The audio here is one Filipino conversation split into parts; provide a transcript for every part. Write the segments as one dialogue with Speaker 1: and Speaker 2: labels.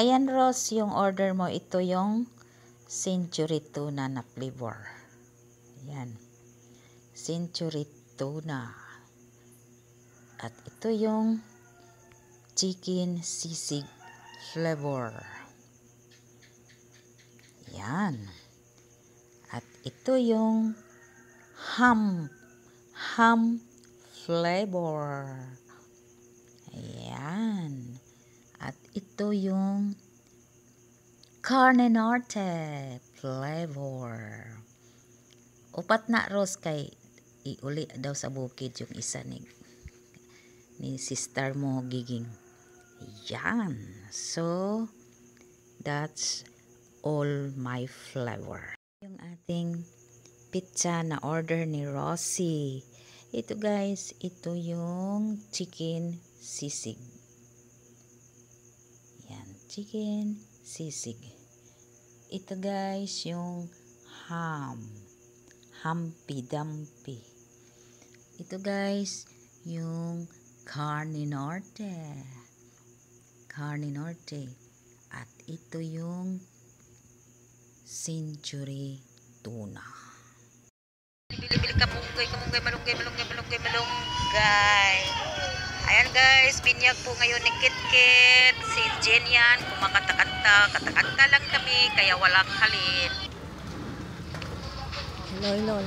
Speaker 1: Ayan, Rose, yung order mo. Ito yung century tuna na flavor. Ayan. Century tuna. At ito yung chicken sisig flavor. Ayan. At ito yung ham flavor. Ayan. At ito yung carne norte flavor. Upat na, Rose, kay iuli daw sa bukid yung isa ni sister mo giging. Ayan. So, that's all my flavor. Yung ating pizza na order ni Rosie. Ito, guys, ito yung chicken sisig. Yan, chicken sisig. Ito, guys, yung humpy dumpy. Ito, guys, yung carne norte. At ito yung century tuna. Bili-bili kamunggay, malunggay. Ayan, guys, binyag po ngayon ni Kit-Kit. Si Jen yan, kumakanta lang kami, kaya walang halin. Hello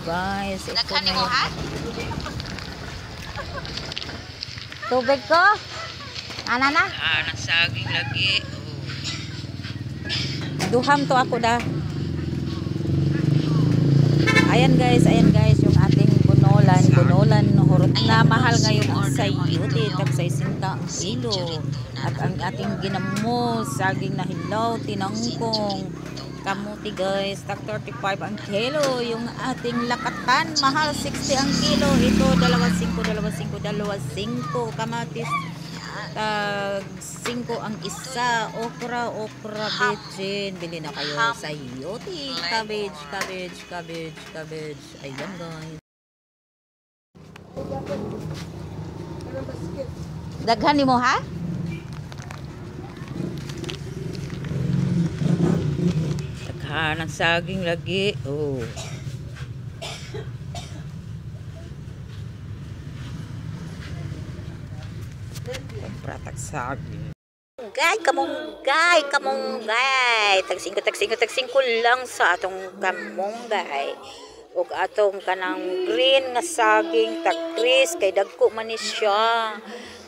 Speaker 1: guys.
Speaker 2: Nagkani mo, ha?
Speaker 1: Tubig ko? Ana na?
Speaker 2: Nasaging lagi.
Speaker 1: Duham to ako da. Ayan guys, yung ating bunolan hurot na mahal ngayon ang sayuti, tag 60 ang kilo. At ang ating ginamos, saging na hilaw, tinangkong, kamuti guys, tag 35 ang kilo. Yung ating lakatan, mahal 60 ang kilo. Ito 25, kamatis tag 5 ang isa. Okra bitchin, bili na kayo sa yote. Cabbage. Ayan guys, daghan mo, ha? Daghan ang saging lagi. Pratag saging. Kamunggay. Tag 5 lang sa atong kamunggay. Ug atong kanang green nga saging tag 3 kay dagko man ni siya.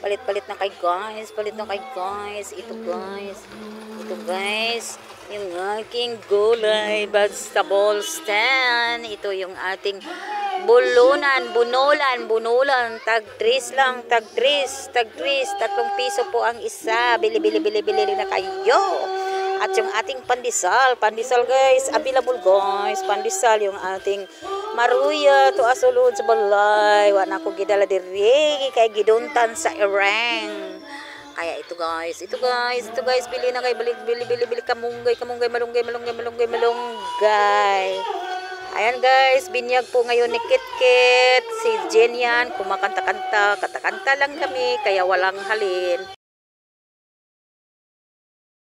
Speaker 1: Palit na kay guys. Ito guys, yung aking gulay vegetable stand. Ito yung ating bunulan, tag 3 lang, tag 3, 3 piso po ang isa. Bili na kayo. At yung ating pandesal guys, available guys, pandesal, yung ating maruya to asulod sa balay. Wa na ko gidala diri kay giduntan sa ereng. Kaya ito guys, bili na kayo, bili kamunggay, malunggay. Ayan guys, binyag po ngayon ni Kit-Kit. Si Jen yan, kumakanta lang kami, kaya walang halin.